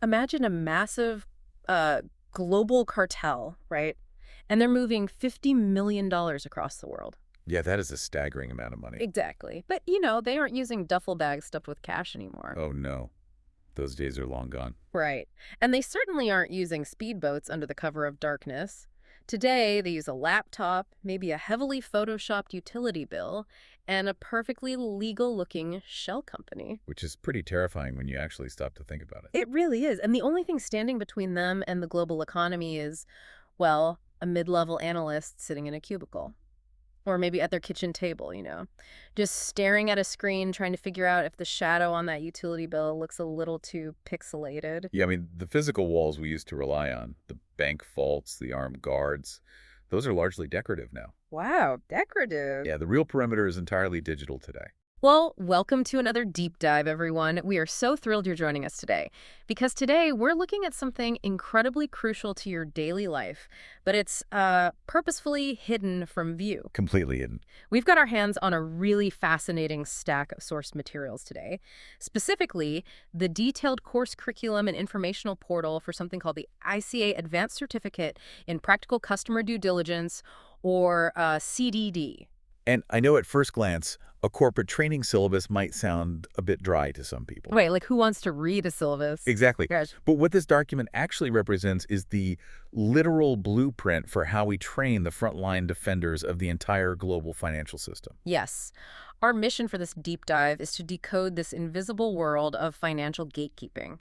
Imagine a massive uh, global cartel, right? And they're moving $50 million across the world. Yeah, that is a staggering amount of money. Exactly. But, they aren't using duffel bags stuffed with cash anymore. Oh no, those days are long gone. Right. And they certainly aren't using speedboats under the cover of darkness. Today, they use a laptop, maybe a heavily photoshopped utility bill, and a perfectly legal looking shell company. Which is pretty terrifying when you actually stop to think about it. It really is. And the only thing standing between them and the global economy is, well, a mid level analyst sitting in a cubicle. Or maybe at their kitchen table, just staring at a screen, trying to figure out if the shadow on that utility bill looks a little too pixelated. Yeah, I mean, the physical walls we used to rely on, the bank vaults, the armed guards, those are largely decorative now. Wow, decorative. Yeah, the real perimeter is entirely digital today. Well, welcome to another deep dive, everyone. We are so thrilled you're joining us today because today we're looking at something incredibly crucial to your daily life, but it's purposefully hidden from view. Completely hidden. We've got our hands on a really fascinating stack of source materials today, specifically the detailed course curriculum and informational portal for something called the ICA Advanced Certificate in Practical Customer Due Diligence, or CDD. And I know at first glance, a corporate training syllabus might sound a bit dry to some people. Wait, like who wants to read a syllabus? Exactly. Gosh. But what this document actually represents is the literal blueprint for how we train the frontline defenders of the entire global financial system. Yes. Our mission for this deep dive is to decode this invisible world of financial gatekeeping.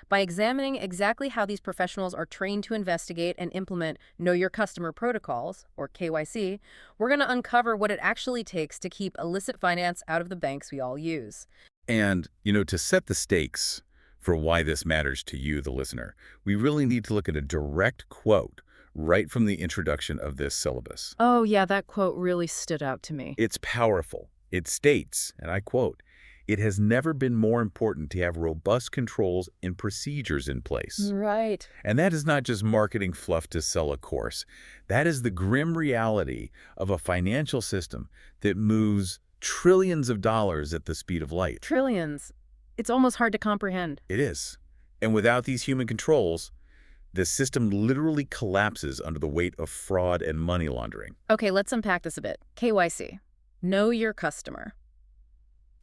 By examining exactly how these professionals are trained to investigate and implement Know Your Customer protocols, or KYC, we're going to uncover what it actually takes to keep illicit finance out of the banks we all use. And, to set the stakes for why this matters to you, the listener, we really need to look at a direct quote right from the introduction of this syllabus. Oh, yeah, that quote really stood out to me. It's powerful. It states, and I quote, "It has never been more important to have robust controls and procedures in place." Right. And that is not just marketing fluff to sell a course. That is the grim reality of a financial system that moves trillions of dollars at the speed of light. Trillions. It's almost hard to comprehend. It is. And without these human controls, the system literally collapses under the weight of fraud and money laundering. Okay, let's unpack this a bit. KYC. Know your customer.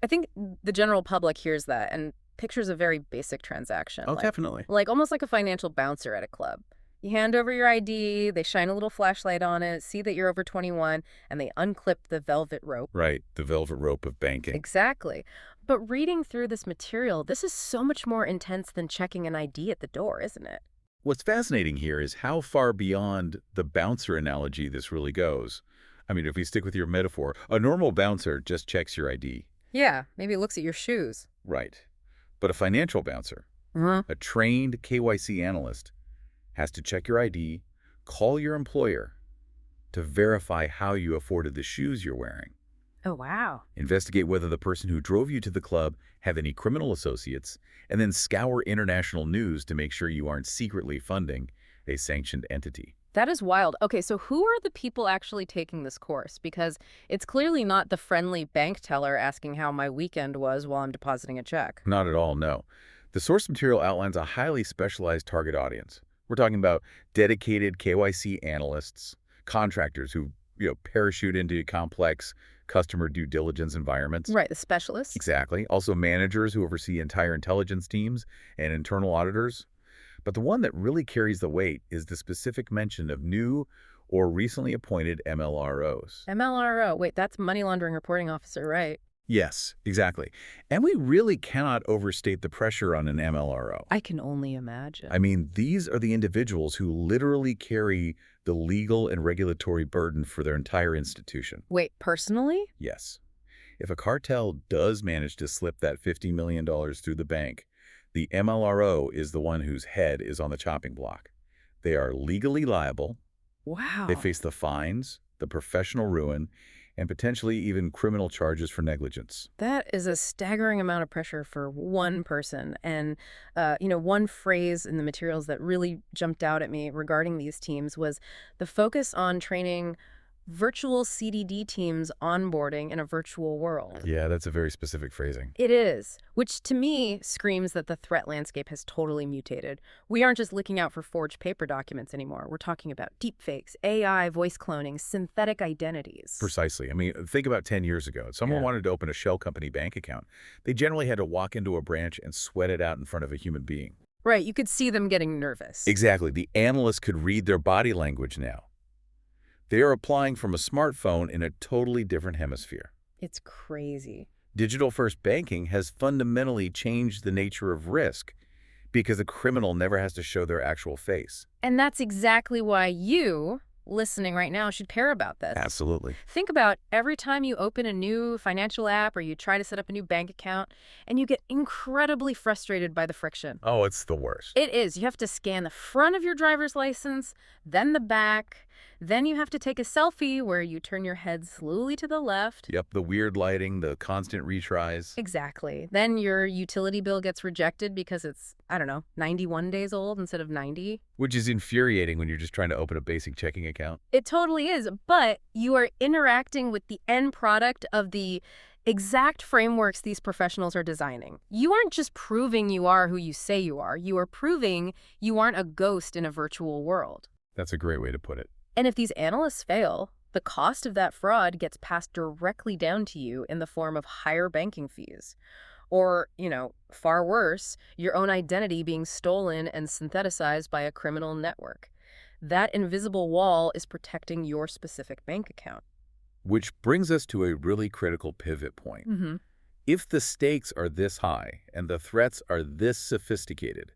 I think the general public hears that and pictures a very basic transaction. Definitely. Like almost like a financial bouncer at a club. You hand over your ID, they shine a little flashlight on it, see that you're over 21, and they unclip the velvet rope. Right, the velvet rope of banking. Exactly. But reading through this material, this is so much more intense than checking an ID at the door, isn't it? What's fascinating here is how far beyond the bouncer analogy this really goes. I mean, if we stick with your metaphor, a normal bouncer just checks your ID. Yeah, maybe it looks at your shoes. Right. But a financial bouncer, Uh-huh. a trained KYC analyst, has to check your ID, call your employer to verify how you afforded the shoes you're wearing, Oh, wow. investigate whether the person who drove you to the club have any criminal associates, and then scour international news to make sure you aren't secretly funding a sanctioned entity. That is wild. Okay, so who are the people actually taking this course? Because it's clearly not the friendly bank teller asking how my weekend was while I'm depositing a check. Not at all, no. The source material outlines a highly specialized target audience. We're talking about dedicated KYC analysts, contractors who, parachute into complex customer due diligence environments. Right, the specialists? Exactly. Also managers who oversee entire intelligence teams and internal auditors. But the one that really carries the weight is the specific mention of new or recently appointed MLROs. MLRO. Wait, that's money laundering reporting officer, right? Yes, exactly. And we really cannot overstate the pressure on an MLRO. I can only imagine. I mean, these are the individuals who literally carry the legal and regulatory burden for their entire institution. Wait, personally? Yes. If a cartel does manage to slip that $50 million through the bank, the MLRO is the one whose head is on the chopping block. They are legally liable. Wow. They face the fines, the professional ruin, and potentially even criminal charges for negligence. That is a staggering amount of pressure for one person. And, one phrase in the materials that really jumped out at me regarding these teams was the focus on training Virtual CDD teams onboarding in a virtual world. Yeah, that's a very specific phrasing. It is, which to me screams that the threat landscape has totally mutated. We aren't just looking out for forged paper documents anymore. We're talking about deepfakes, AI, voice cloning, synthetic identities. Precisely. I mean, think about 10 years ago. If someone wanted to open a shell company bank account, they generally had to walk into a branch and sweat it out in front of a human being. Right, you could see them getting nervous. Exactly. The analyst could read their body language now. They are applying from a smartphone in a totally different hemisphere. It's crazy. Digital-first banking has fundamentally changed the nature of risk because a criminal never has to show their actual face. And that's exactly why you, listening right now, should care about this. Absolutely. Think about every time you open a new financial app or you try to set up a new bank account and you get incredibly frustrated by the friction. Oh, it's the worst. It is. You have to scan the front of your driver's license, then the back. Then you have to take a selfie where you turn your head slowly to the left. Yep, the weird lighting, the constant retries. Exactly. Then your utility bill gets rejected because it's, I don't know, 91 days old instead of 90. Which is infuriating when you're just trying to open a basic checking account. It totally is. But you are interacting with the end product of the exact frameworks these professionals are designing. You aren't just proving you are who you say you are. You are proving you aren't a ghost in a virtual world. That's a great way to put it. And if these analysts fail, the cost of that fraud gets passed directly down to you in the form of higher banking fees. Or, far worse, your own identity being stolen and syntheticized by a criminal network. That invisible wall is protecting your specific bank account. Which brings us to a really critical pivot point. If the stakes are this high and the threats are this sophisticated,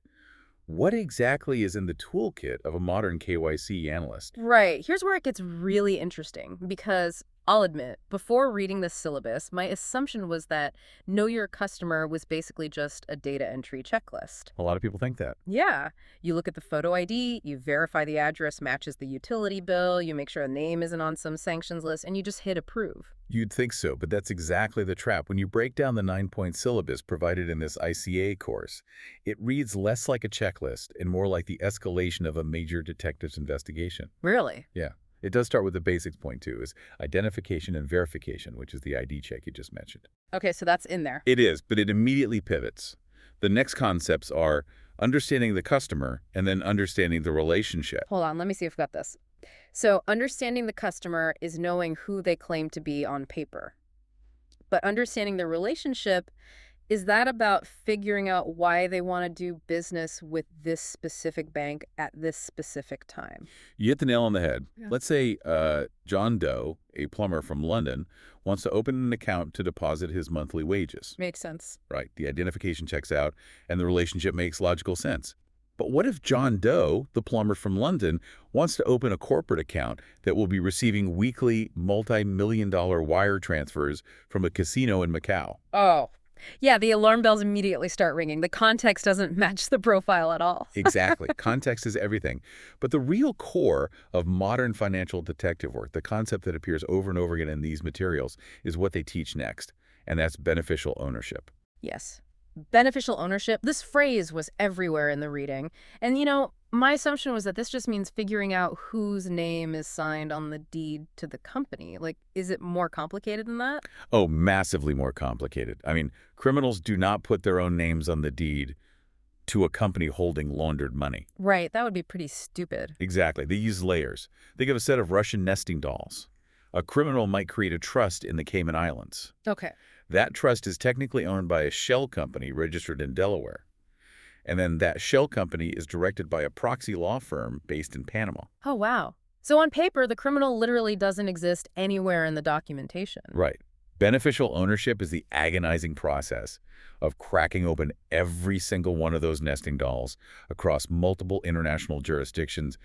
what exactly is in the toolkit of a modern KYC analyst? Right. Here's where it gets really interesting because I'll admit, before reading this syllabus, my assumption was that Know Your Customer was basically just a data entry checklist. A lot of people think that. Yeah. You look at the photo ID, you verify the address matches the utility bill, you make sure a name isn't on some sanctions list, and you just hit approve. You'd think so, but that's exactly the trap. When you break down the 9-point syllabus provided in this ICA course, it reads less like a checklist and more like the escalation of a major detective's investigation. Really? Yeah. It does start with the basics point, too, is identification and verification, which is the ID check you just mentioned. Okay, so that's in there. It is, but it immediately pivots. The next concepts are understanding the customer and then understanding the relationship. Hold on, let me see if I've got this. So understanding the customer is knowing who they claim to be on paper. But understanding the relationship, is that about figuring out why they want to do business with this specific bank at this specific time? You hit the nail on the head. Yeah. Let's say John Doe, a plumber from London, wants to open an account to deposit his monthly wages. Makes sense. Right. The identification checks out, and the relationship makes logical sense. But what if John Doe, the plumber from London, wants to open a corporate account that will be receiving weekly multi-million-dollar wire transfers from a casino in Macau? Oh, yeah, the alarm bells immediately start ringing. The context doesn't match the profile at all. Exactly. Context is everything. But the real core of modern financial detective work, the concept that appears over and over again in these materials, is what they teach next, and that's beneficial ownership. Yes. Beneficial ownership. This phrase was everywhere in the reading. And, my assumption was that this just means figuring out whose name is signed on the deed to the company. Like, is it more complicated than that? Oh, massively more complicated. I mean, criminals do not put their own names on the deed to a company holding laundered money. Right. That would be pretty stupid. Exactly. They use layers. Think of a set of Russian nesting dolls. A criminal might create a trust in the Cayman Islands. Okay. That trust is technically owned by a shell company registered in Delaware. And then that shell company is directed by a proxy law firm based in Panama. Oh, wow. So on paper, the criminal literally doesn't exist anywhere in the documentation. Right. Beneficial ownership is the agonizing process of cracking open every single one of those nesting dolls across multiple international jurisdictions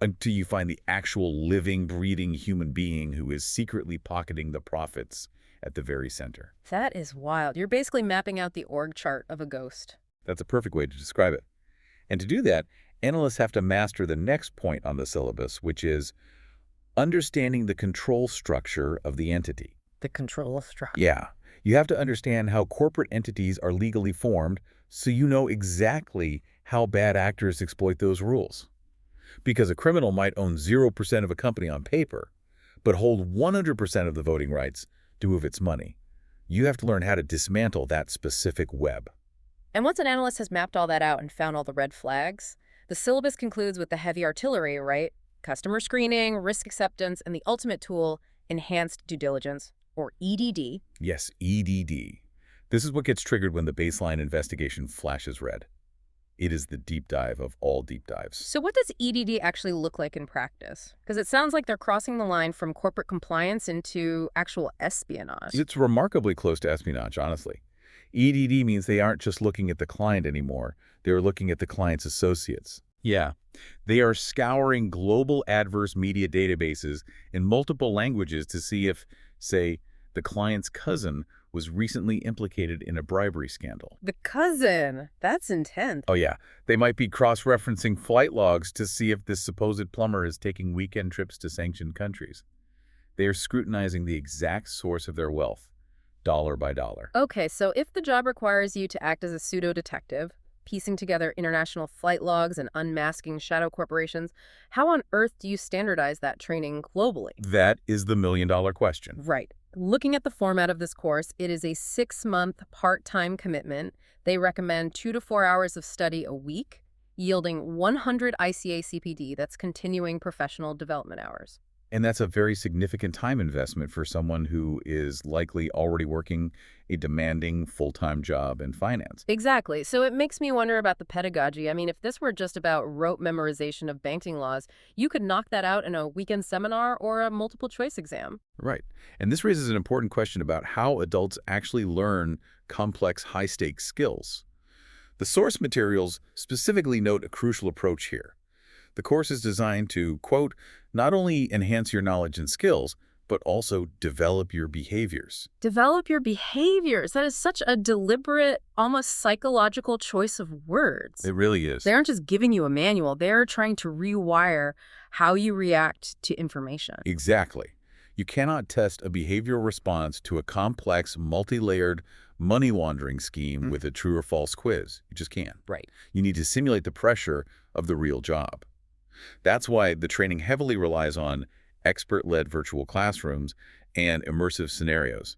until you find the actual living, breathing human being who is secretly pocketing the profits at the very center. That is wild. You're basically mapping out the org chart of a ghost. That's a perfect way to describe it. And to do that, analysts have to master the next point on the syllabus, which is understanding the control structure of the entity. The control structure. Yeah. You have to understand how corporate entities are legally formed so you know exactly how bad actors exploit those rules. Because a criminal might own 0% of a company on paper, but hold 100% of the voting rights to move its money. You have to learn how to dismantle that specific web. And once an analyst has mapped all that out and found all the red flags, the syllabus concludes with the heavy artillery, right? Customer screening, risk acceptance, and the ultimate tool, enhanced due diligence, or EDD. Yes, EDD. This is what gets triggered when the baseline investigation flashes red. It is the deep dive of all deep dives. So what does EDD actually look like in practice? Because it sounds like they're crossing the line from corporate compliance into actual espionage. It's remarkably close to espionage, honestly. EDD means they aren't just looking at the client anymore. They're looking at the client's associates. Yeah. They are scouring global adverse media databases in multiple languages to see if, say, the client's cousin was recently implicated in a bribery scandal. The cousin. That's intense. Oh yeah, they might be cross-referencing flight logs to see if this supposed plumber is taking weekend trips to sanctioned countries. They are scrutinizing the exact source of their wealth, dollar by dollar. Okay, so if the job requires you to act as a pseudo-detective, piecing together international flight logs and unmasking shadow corporations, how on earth do you standardize that training globally? That is the million-dollar question. Right. Looking at the format of this course, it is a 6-month part-time commitment. They recommend 2 to 4 hours of study a week, yielding 100 ICA CPD, that's continuing professional development hours. And that's a very significant time investment for someone who is likely already working a demanding full-time job in finance. Exactly. So it makes me wonder about the pedagogy. I mean, if this were just about rote memorization of banking laws, you could knock that out in a weekend seminar or a multiple choice exam. Right. And this raises an important question about how adults actually learn complex, high-stakes skills. The source materials specifically note a crucial approach here. The course is designed to, quote, not only enhance your knowledge and skills, but also develop your behaviors. Develop your behaviors. That is such a deliberate, almost psychological choice of words. It really is. They aren't just giving you a manual. They're trying to rewire how you react to information. Exactly. You cannot test a behavioral response to a complex, multi-layered money laundering scheme with a true or false quiz. You just can't. Right. You need to simulate the pressure of the real job. That's why the training heavily relies on expert-led virtual classrooms and immersive scenarios.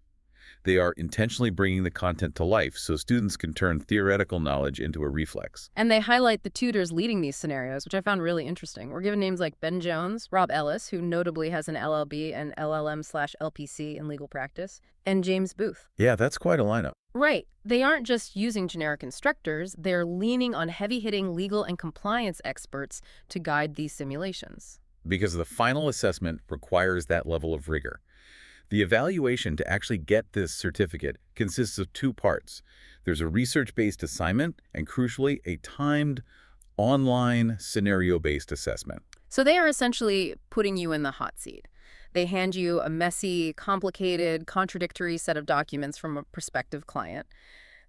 They are intentionally bringing the content to life so students can turn theoretical knowledge into a reflex. And they highlight the tutors leading these scenarios, which I found really interesting. We're given names like Ben Jones, Rob Ellis, who notably has an LLB and LLM/LPC in legal practice, and James Booth. Yeah, that's quite a lineup. Right. They aren't just using generic instructors. They're leaning on heavy-hitting legal and compliance experts to guide these simulations. Because the final assessment requires that level of rigor. The evaluation to actually get this certificate consists of 2 parts. There's a research-based assignment and, crucially, a timed, online, scenario-based assessment. So they are essentially putting you in the hot seat. They hand you a messy, complicated, contradictory set of documents from a prospective client.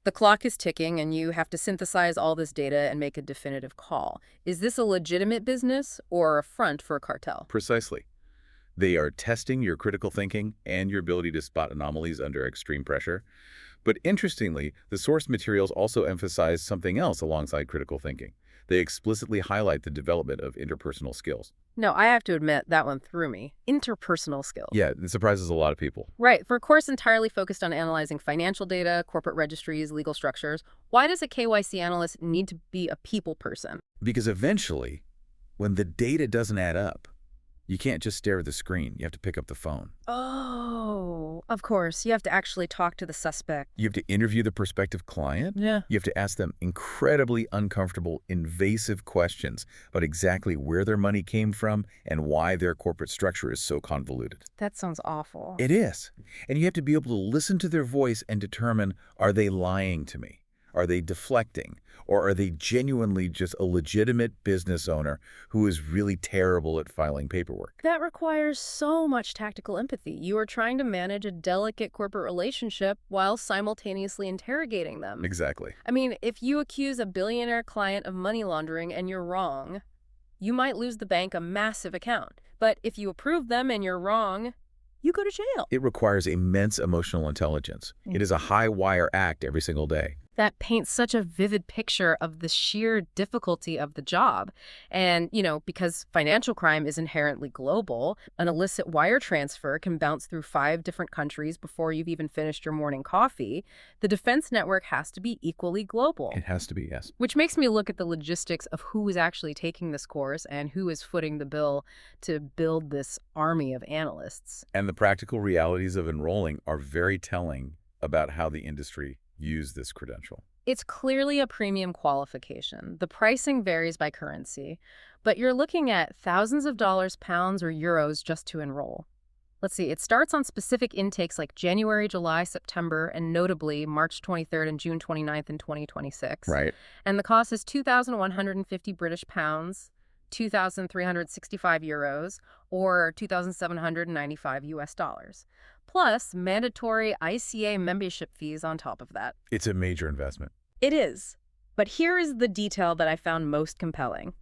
The clock is ticking, and you have to synthesize all this data and make a definitive call. Is this a legitimate business or a front for a cartel? Precisely. They are testing your critical thinking and your ability to spot anomalies under extreme pressure. But interestingly, the source materials also emphasize something else alongside critical thinking. They explicitly highlight the development of interpersonal skills. No, I have to admit, that one threw me. Interpersonal skills. Yeah, it surprises a lot of people. Right. For a course entirely focused on analyzing financial data, corporate registries, legal structures, why does a KYC analyst need to be a people person? Because eventually, when the data doesn't add up, you can't just stare at the screen. You have to pick up the phone. Oh, of course. You have to actually talk to the suspect. You have to interview the prospective client. Yeah. You have to ask them incredibly uncomfortable, invasive questions about exactly where their money came from and why their corporate structure is so convoluted. That sounds awful. It is. And you have to be able to listen to their voice and determine, are they lying to me? Are they deflecting? Or are they genuinely just a legitimate business owner who is really terrible at filing paperwork? That requires so much tactical empathy. You are trying to manage a delicate corporate relationship while simultaneously interrogating them. Exactly. I mean, if you accuse a billionaire client of money laundering and you're wrong, you might lose the bank a massive account. But if you approve them and you're wrong, you go to jail. It requires immense emotional intelligence. It is a high-wire act every single day. That paints such a vivid picture of the sheer difficulty of the job. And, because financial crime is inherently global, an illicit wire transfer can bounce through 5 different countries before you've even finished your morning coffee. The defense network has to be equally global, It has to be, yes. which makes me look at the logistics of who is actually taking this course and who is footing the bill to build this army of analysts. And the practical realities of enrolling are very telling about how the industry views this credential. It's clearly a premium qualification. The pricing varies by currency, but you're looking at thousands of dollars, pounds, or euros just to enroll. Let's see, it starts on specific intakes like January, July, September, and notably March 23rd and June 29th in 2026. Right. And the cost is 2,150 British pounds, 2,365 euros, or 2,795 US dollars, plus mandatory ICA membership fees on top of that. It's a major investment. It is. But here is the detail that I found most compelling.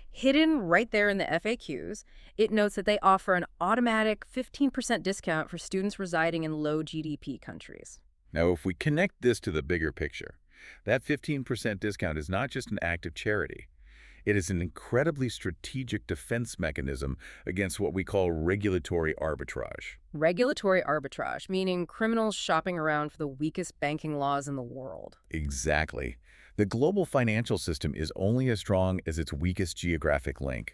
Hidden right there in the FAQs, it notes that they offer an automatic 15% discount for students residing in low GDP countries. Now, if we connect this to the bigger picture, that 15% discount is not just an act of charity. It is an incredibly strategic defense mechanism against what we call regulatory arbitrage. Regulatory arbitrage, meaning criminals shopping around for the weakest banking laws in the world. Exactly. The global financial system is only as strong as its weakest geographic link.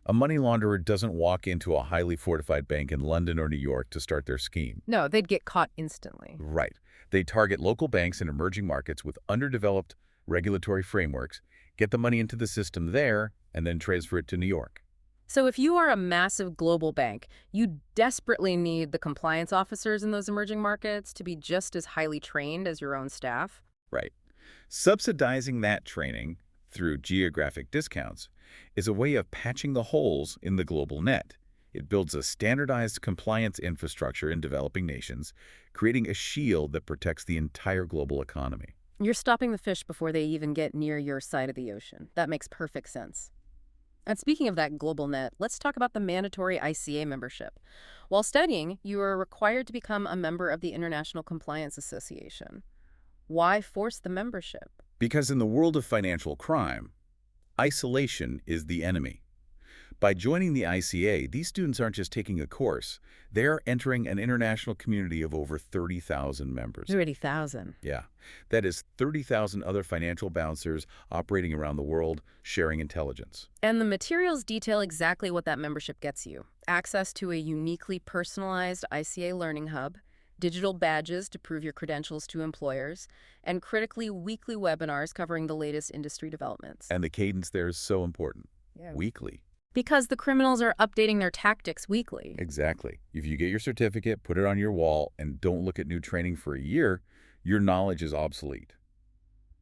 A money launderer doesn't walk into a highly fortified bank in London or New York to start their scheme. No, they'd get caught instantly. Right. They target local banks in emerging markets with underdeveloped regulatory frameworks, get the money into the system there, and then transfer it to New York. So if you are a massive global bank, you desperately need the compliance officers in those emerging markets to be just as highly trained as your own staff. Right. Subsidizing that training through geographic discounts is a way of patching the holes in the global net. It builds a standardized compliance infrastructure in developing nations, creating a shield that protects the entire global economy. You're stopping the fish before they even get near your side of the ocean. That makes perfect sense. And speaking of that global net, let's talk about the mandatory ICA membership. While studying, you are required to become a member of the International Compliance Association. Why force the membership? Because in the world of financial crime, isolation is the enemy. By joining the ICA, these students aren't just taking a course. They're entering an international community of over 30,000 members. 30,000. Yeah, that is 30,000 other financial bouncers operating around the world, sharing intelligence. And the materials detail exactly what that membership gets you. Access to a uniquely personalized ICA learning hub, digital badges to prove your credentials to employers, and critically weekly webinars covering the latest industry developments. And the cadence there is so important. Yeah. Weekly. Because the criminals are updating their tactics weekly. Exactly. If you get your certificate, put it on your wall, and don't look at new training for a year, your knowledge is obsolete.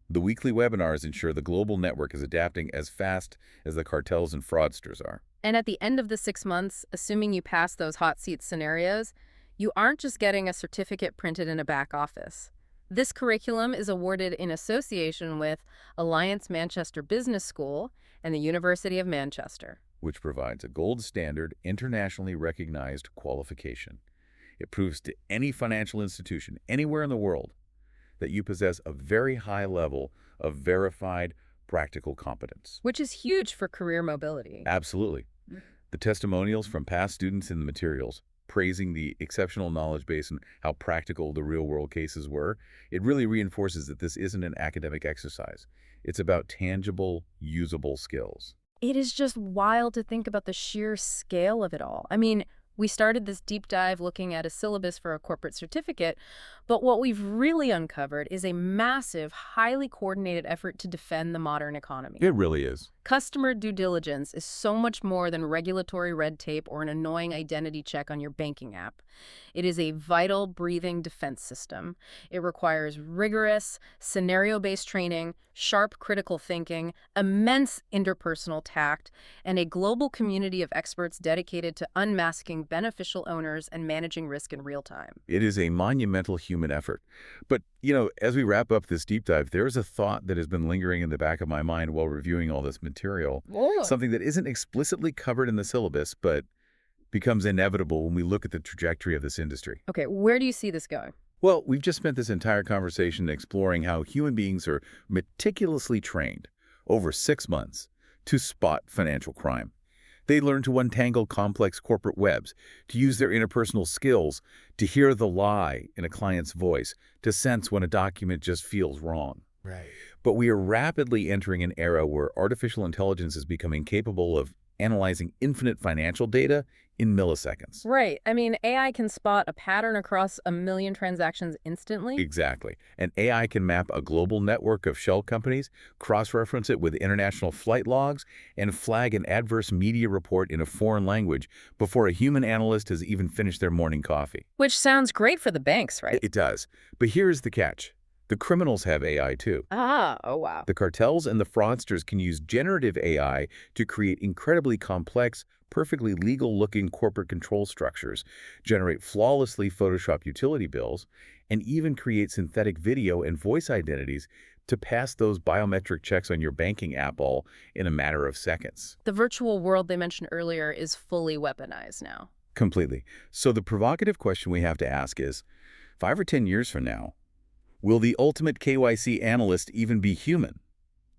The weekly webinars ensure the global network is adapting as fast as the cartels and fraudsters are. And at the end of the 6 months, assuming you pass those hot seat scenarios, you aren't just getting a certificate printed in a back office. This curriculum is awarded in association with Alliance Manchester Business School and the University of Manchester, which provides a gold standard, internationally recognized qualification. It proves to any financial institution anywhere in the world that you possess a very high level of verified practical competence. which is huge for career mobility. Absolutely. The testimonials from past students in the materials praising the exceptional knowledge base and how practical the real-world cases were, it really reinforces that this isn't an academic exercise. It's about tangible, usable skills. It is just wild to think about the sheer scale of it all. I mean, we started this deep dive looking at a syllabus for a corporate certificate, but what we've really uncovered is a massive, highly coordinated effort to defend the modern economy. It really is. Customer due diligence is so much more than regulatory red tape or an annoying identity check on your banking app. It is a vital, breathing defense system. It requires rigorous, scenario-based training, sharp critical thinking, immense interpersonal tact, and a global community of experts dedicated to unmasking beneficial owners and managing risk in real time. It is a monumental human effort. But, as we wrap up this deep dive, there's a thought that has been lingering in the back of my mind while reviewing all this material. Something that isn't explicitly covered in the syllabus, but becomes inevitable when we look at the trajectory of this industry. Okay, where do you see this going? Well, we've just spent this entire conversation exploring how human beings are meticulously trained over 6 months to spot financial crime. They learn to untangle complex corporate webs, to use their interpersonal skills, to hear the lie in a client's voice, to sense when a document just feels wrong. Right. But we are rapidly entering an era where artificial intelligence is becoming capable of analyzing infinite financial data in milliseconds. Right. I mean, AI can spot a pattern across a million transactions instantly. Exactly. And AI can map a global network of shell companies, cross-reference it with international flight logs, and flag an adverse media report in a foreign language before a human analyst has even finished their morning coffee. Which sounds great for the banks, right? It does. But here's the catch. The criminals have AI too. Ah, oh wow. The cartels and the fraudsters can use generative AI to create incredibly complex, perfectly legal-looking corporate control structures, generate flawlessly photoshopped utility bills, and even create synthetic video and voice identities to pass those biometric checks on your banking app all in a matter of seconds. The virtual world they mentioned earlier is fully weaponized now. Completely. So the provocative question we have to ask is, 5 or 10 years from now, will the ultimate KYC analyst even be human?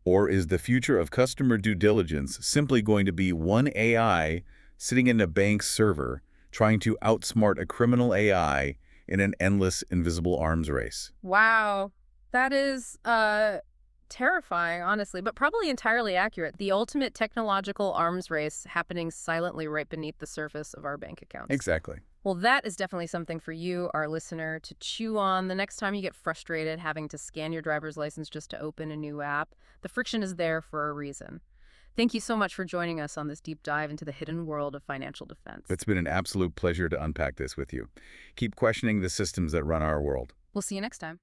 Or is the future of customer due diligence simply going to be one AI sitting in a bank's server trying to outsmart a criminal AI in an endless invisible arms race? Wow. That is terrifying, honestly, but probably entirely accurate. The ultimate technological arms race happening silently right beneath the surface of our bank accounts. Exactly. Well, that is definitely something for you, our listener, to chew on the next time you get frustrated having to scan your driver's license just to open a new app. The friction is there for a reason. Thank you so much for joining us on this deep dive into the hidden world of financial defense. It's been an absolute pleasure to unpack this with you. Keep questioning the systems that run our world. We'll see you next time.